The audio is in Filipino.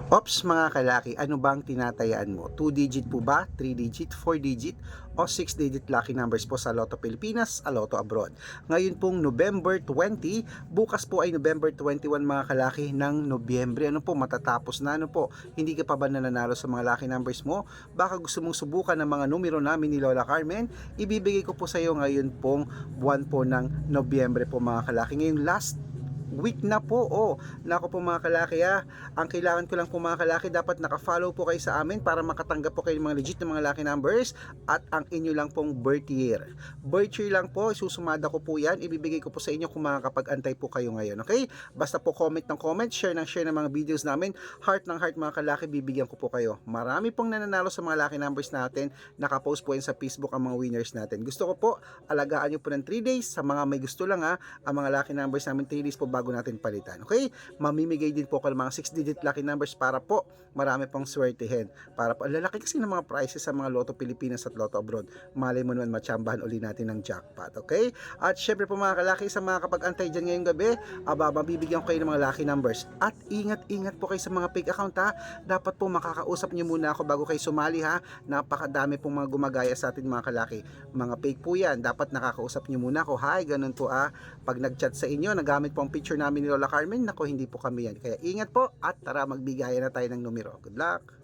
Ops mga kalaki, ano bang tinatayaan mo? 2 digit po ba? 3 digit, 4 digit, o 6 digit lucky numbers po sa Lotto Pilipinas, a Lotto Abroad? Ngayon pong November 20, bukas po ay November 21 mga kalaki ng Nobyembre. Ano po, matatapos na ano po. Hindi ka pa ba nananalo sa mga lucky numbers mo? Baka gusto mong subukan ng mga numero namin ni Lola Carmen? Ibibigay ko po sa iyo ngayon pong buwan po ng Nobyembre po mga kalaki. Ngayon last week na po. Nako po mga kalaki ang kailangan ko lang po mga kalaki, dapat naka-follow po kayo sa amin para makatanggap po kayo ng mga legit na mga lucky numbers at ang inyo lang pong birth year. Birth year lang po, susumada ko po yan, ibibigay ko po sa inyo kung makakapag-antay po kayo ngayon, okay? Basta po comment ng comment, share ng mga videos namin, heart ng heart mga kalaki, bibigyan ko po kayo. Marami pong nananalo sa mga lucky numbers natin, nakapost po yan sa Facebook ang mga winners natin. Gusto ko po, alagaan nyo po ng 3 days, sa mga may gusto lang ang mga lucky numbers namin 3 days po bago natin palitan. Okay? Mamimigay din po ko ng mga 6 digit lucky numbers para po marami pong swertihin. Para po, lalaki kasi ng mga prices sa mga Lotto Pilipinas at Lotto Abroad. Malay mo naman matsambahan uli natin ng jackpot. Okay? At syempre po mga kalaki, sa mga kapag-antay dyan ngayong gabi, mabibigyan ko kayo ng mga lucky numbers. At ingat-ingat po kayo sa mga fake account Dapat po makakausap nyo muna ako bago kayo sumali Napakadami pong mga gumagaya sa atin mga kalaki. Mga fake po yan. Dapat nakakausap nyo muna ako. Hi, ganun po pag nag-chat sa inyo, nagamit po ang picture namin ni Lola Carmen, nako hindi po kami yan. Kaya ingat po at tara magbigayan na tayo ng numero. Good luck!